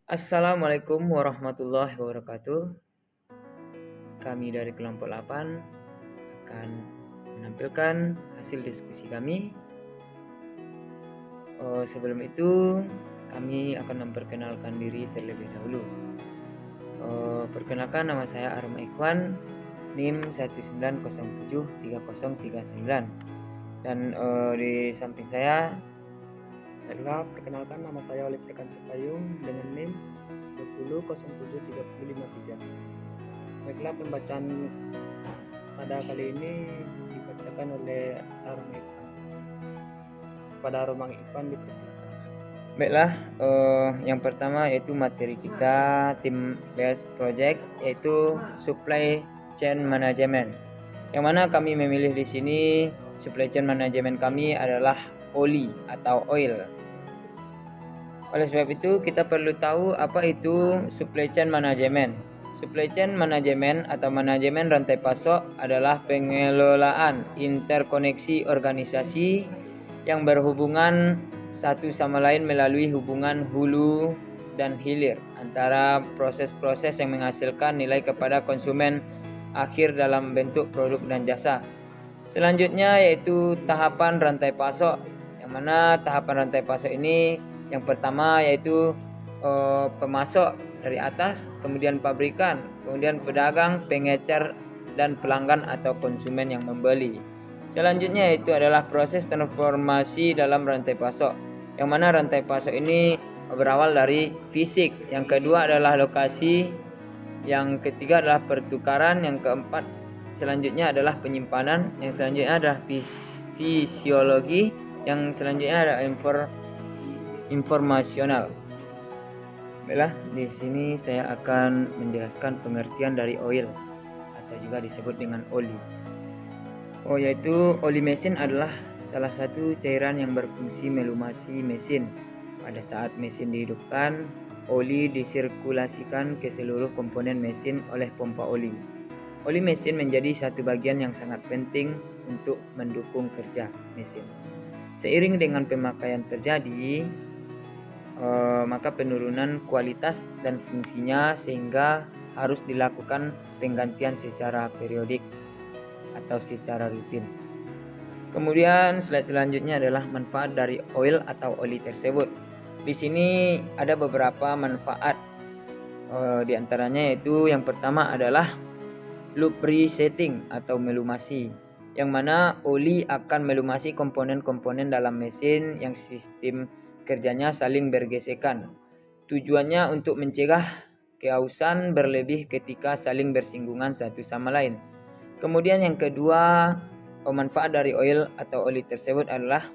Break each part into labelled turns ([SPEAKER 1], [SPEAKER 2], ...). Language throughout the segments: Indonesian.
[SPEAKER 1] Assalamualaikum warahmatullahi wabarakatuh. Kami dari kelompok 8 akan menampilkan hasil diskusi kami. Sebelum itu kami akan memperkenalkan diri terlebih dahulu. Perkenalkan, nama saya Arma Ikhwan, NIM 19073039. Dan di samping saya
[SPEAKER 2] Baiklah, perkenalkan, nama saya Oliver Kansupayung dengan NIM 20073053. Baiklah, pembacaan pada kali ini dibacakan oleh Arma Ikhwan. Kepada Arma Ikhwan dipersilakan.
[SPEAKER 1] Baiklah, yang pertama yaitu materi kita tim based project, yaitu supply chain management. Yang mana kami memilih di sini supply chain management kami adalah oli atau oil. Oleh sebab itu kita perlu tahu apa itu supply chain management. Supply chain management atau manajemen rantai pasok adalah pengelolaan interkoneksi organisasi yang berhubungan satu sama lain melalui hubungan hulu dan hilir antara proses-proses yang menghasilkan nilai kepada konsumen akhir dalam bentuk produk dan jasa. Selanjutnya yaitu tahapan rantai pasok, yang mana tahapan rantai pasok ini yang pertama yaitu pemasok dari atas, kemudian pabrikan, kemudian pedagang, pengecer, dan pelanggan atau konsumen yang membeli. Selanjutnya itu adalah proses transformasi dalam rantai pasok, yang mana rantai pasok ini berawal dari fisik, yang kedua adalah lokasi, yang ketiga adalah pertukaran, yang keempat selanjutnya adalah penyimpanan, yang selanjutnya adalah fisiologi, yang selanjutnya adalah informasional. Baiklah, di sini saya akan menjelaskan pengertian dari oil atau juga disebut dengan oli. Yaitu oli mesin adalah salah satu cairan yang berfungsi melumasi mesin. Pada saat mesin dihidupkan, oli disirkulasikan ke seluruh komponen mesin oleh pompa oli. Oli mesin menjadi satu bagian yang sangat penting untuk mendukung kerja mesin. Seiring dengan pemakaian terjadi, maka penurunan kualitas dan fungsinya, sehingga harus dilakukan penggantian secara periodik atau secara rutin. Kemudian slide selanjutnya adalah manfaat dari oil atau oli tersebut. Di sini ada beberapa manfaat, di antaranya yaitu yang pertama adalah lubricating atau melumasi, yang mana oli akan melumasi komponen-komponen dalam mesin yang sistem kerjanya saling bergesekan. Tujuannya untuk mencegah kehausan berlebih ketika saling bersinggungan satu sama lain. Kemudian yang kedua, manfaat dari oil atau oli tersebut adalah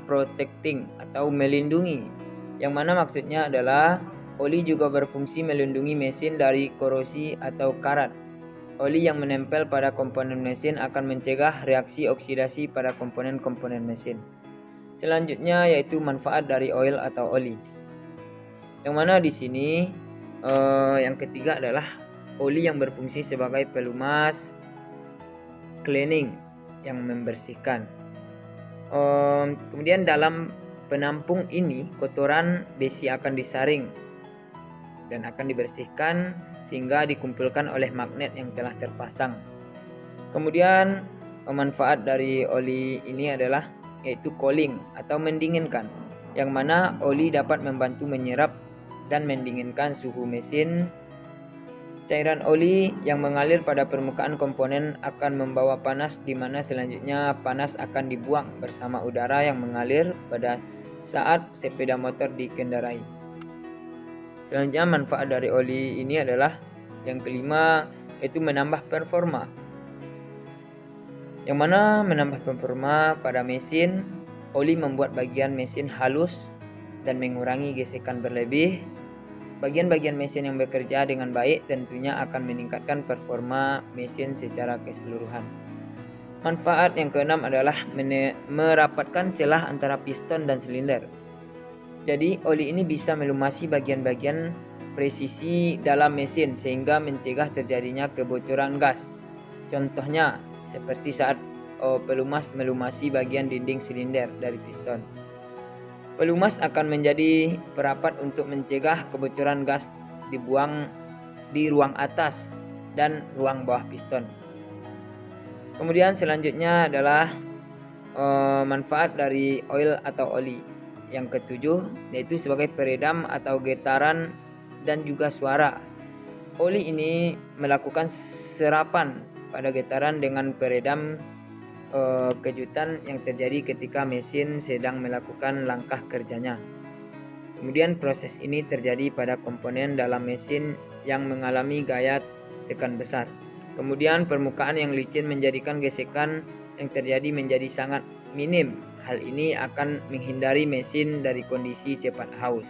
[SPEAKER 1] protecting atau melindungi, yang mana maksudnya adalah oli juga berfungsi melindungi mesin dari korosi atau karat. Oli yang menempel pada komponen mesin akan mencegah reaksi oksidasi pada komponen-komponen mesin. Selanjutnya yaitu manfaat dari oil atau oli, yang mana di sini yang ketiga adalah oli yang berfungsi sebagai pelumas, cleaning, yang membersihkan. Kemudian dalam penampung ini kotoran besi akan disaring dan akan dibersihkan sehingga dikumpulkan oleh magnet yang telah terpasang. Kemudian manfaat dari oli ini adalah yaitu cooling atau mendinginkan, yang mana oli dapat membantu menyerap dan mendinginkan suhu mesin. Cairan oli yang mengalir pada permukaan komponen akan membawa panas, di mana selanjutnya panas akan dibuang bersama udara yang mengalir pada saat sepeda motor dikendarai. Selanjutnya manfaat dari oli ini adalah yang kelima, yaitu menambah performa, yang mana menambah performa pada mesin. Oli membuat bagian mesin halus dan mengurangi gesekan berlebih. Bagian-bagian mesin yang bekerja dengan baik tentunya akan meningkatkan performa mesin secara keseluruhan. Manfaat yang keenam adalah merapatkan celah antara piston dan silinder. Jadi oli ini bisa melumasi bagian-bagian presisi dalam mesin sehingga mencegah terjadinya kebocoran gas. Contohnya seperti saat pelumas melumasi bagian dinding silinder dari piston. Pelumas akan menjadi perapat untuk mencegah kebocoran gas dibuang di ruang atas dan ruang bawah piston. Kemudian selanjutnya adalah manfaat dari oil atau oli. Yang ketujuh yaitu sebagai peredam atau getaran dan juga suara. Oli ini melakukan serapan pada getaran dengan peredam kejutan yang terjadi ketika mesin sedang melakukan langkah kerjanya. Kemudian proses ini terjadi pada komponen dalam mesin yang mengalami gaya tekan besar. Kemudian permukaan yang licin menjadikan gesekan yang terjadi menjadi sangat minim. Hal ini akan menghindari mesin dari kondisi cepat haus.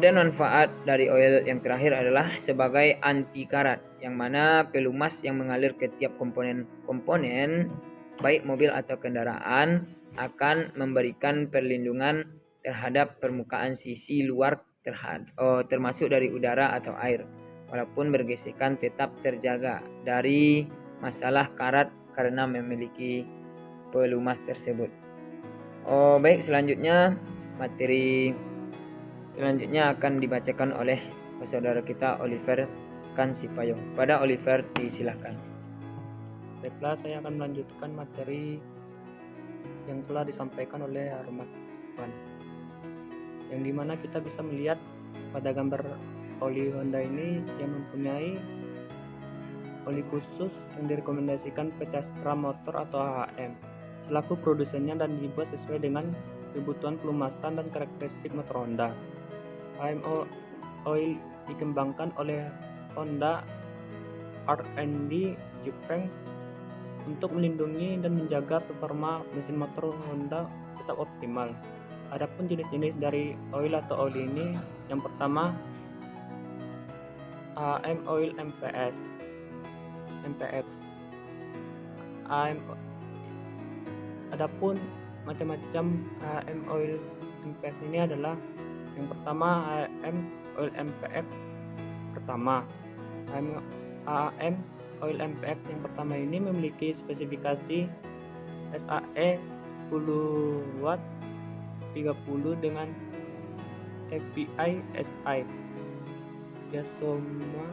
[SPEAKER 1] Dan manfaat dari oil yang terakhir adalah sebagai anti karat, yang mana pelumas yang mengalir ke tiap komponen baik mobil atau kendaraan akan memberikan perlindungan terhadap permukaan sisi luar termasuk dari udara atau air. Walaupun bergesekan tetap terjaga dari masalah karat karena memiliki pelumas tersebut. Baik, selanjutnya materi selanjutnya akan dibacakan oleh saudara kita Oliver Kansipayong. Pada Oliver disilahkan.
[SPEAKER 2] Baiklah, saya akan melanjutkan materi yang telah disampaikan oleh Arman, yang dimana kita bisa melihat pada gambar oli Honda ini yang mempunyai oli khusus yang direkomendasikan PT Astra Motor atau AHM selaku produsennya dan dibuat sesuai dengan kebutuhan pelumasan dan karakteristik motor Honda. AHM Oil dikembangkan oleh Honda R&D Jepang untuk melindungi dan menjaga performa mesin motor Honda tetap optimal. Adapun jenis-jenis dari oil atau oli ini, yang pertama AHM Oil MPX. Adapun macam-macam AHM Oil MPX ini adalah yang pertama AHM Oil MPX pertama. AHM Oil MPX yang pertama ini memiliki spesifikasi SAE 10 watt 30 dengan API SI. Yasoma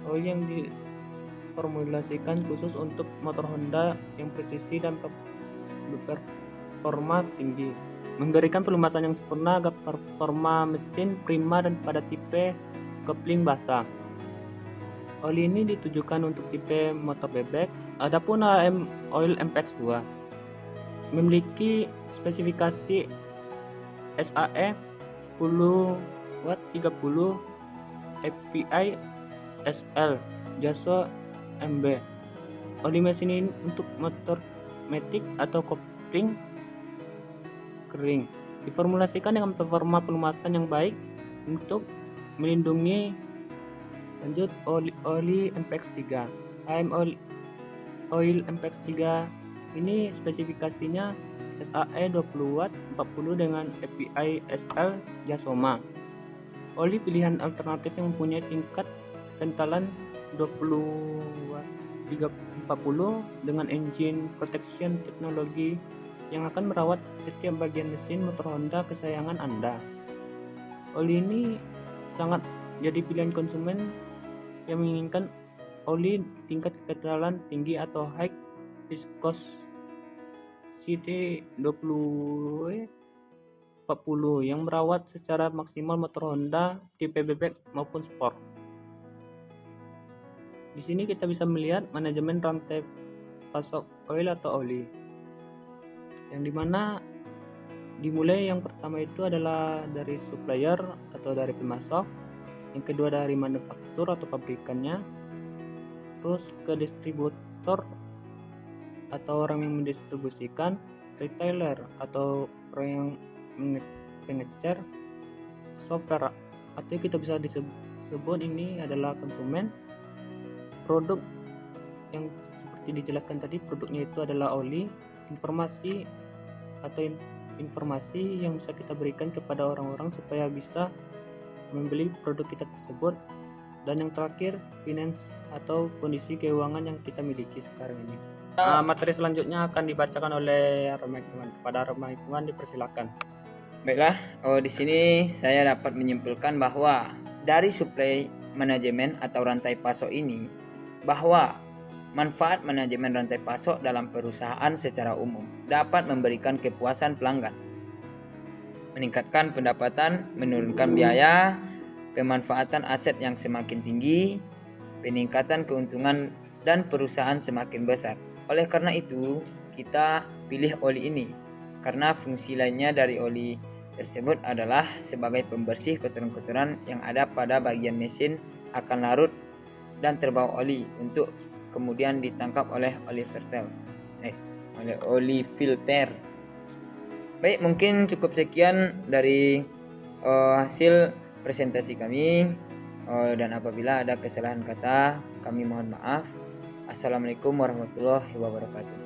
[SPEAKER 2] oil yang diformulasikan khusus untuk motor Honda yang presisi dan performa tinggi, memberikan pelumasan yang sempurna agar performa mesin prima dan pada tipe kopling basah. Oli ini ditujukan untuk tipe motor bebek. Adapun AHM Oil MPX 2 memiliki spesifikasi SAE 10 watt 30 API SL Jaso MB. Oli mesin ini untuk motor matic atau kopling kering, diformulasikan dengan performa pelumasan yang baik untuk melindungi. Lanjut, oli MPX 3. AHM Oil MPX 3 ini spesifikasinya SAE 20 watt 40 dengan API SL Jasoma. Oli pilihan alternatif yang mempunyai tingkat kentalan 20 watt 340 dengan engine protection teknologi yang akan merawat setiap bagian mesin motor Honda kesayangan Anda. Oli ini sangat jadi pilihan konsumen yang menginginkan oli tingkat kekentalan tinggi atau high viscosity 20 40 yang merawat secara maksimal motor Honda tipe bebek maupun sport. Di sini kita bisa melihat manajemen rantai pasok oil atau oli, yang dimana dimulai yang pertama itu adalah dari supplier atau dari pemasok, yang kedua dari manufaktur atau pabrikannya, terus ke distributor atau orang yang mendistribusikan, retailer atau orang yang pengecer, shopper atau kita bisa disebut ini adalah konsumen. Produk yang seperti dijelaskan tadi, produknya itu adalah oli. Informasi atau informasi yang bisa kita berikan kepada orang-orang supaya bisa membeli produk kita tersebut. Dan yang terakhir, finance atau kondisi keuangan yang kita miliki sekarang ini. Materi selanjutnya akan dibacakan oleh Roma Hikman. Kepada Roma Hikman dipersilakan.
[SPEAKER 1] Baiklah, di sini saya dapat menyimpulkan bahwa dari supply manajemen atau rantai pasok ini, bahwa manfaat manajemen rantai pasok dalam perusahaan secara umum dapat memberikan kepuasan pelanggan, meningkatkan pendapatan, menurunkan biaya, pemanfaatan aset yang semakin tinggi, peningkatan keuntungan, dan perusahaan semakin besar. Oleh karena itu, kita pilih oli ini karena fungsi lainnya dari oli tersebut adalah sebagai pembersih kotoran-kotoran yang ada pada bagian mesin akan larut dan terbawa oli untuk kemudian ditangkap oleh oli filter. Baik, mungkin cukup sekian dari hasil presentasi kami, dan apabila ada kesalahan kata kami mohon maaf. Assalamualaikum warahmatullahi wabarakatuh.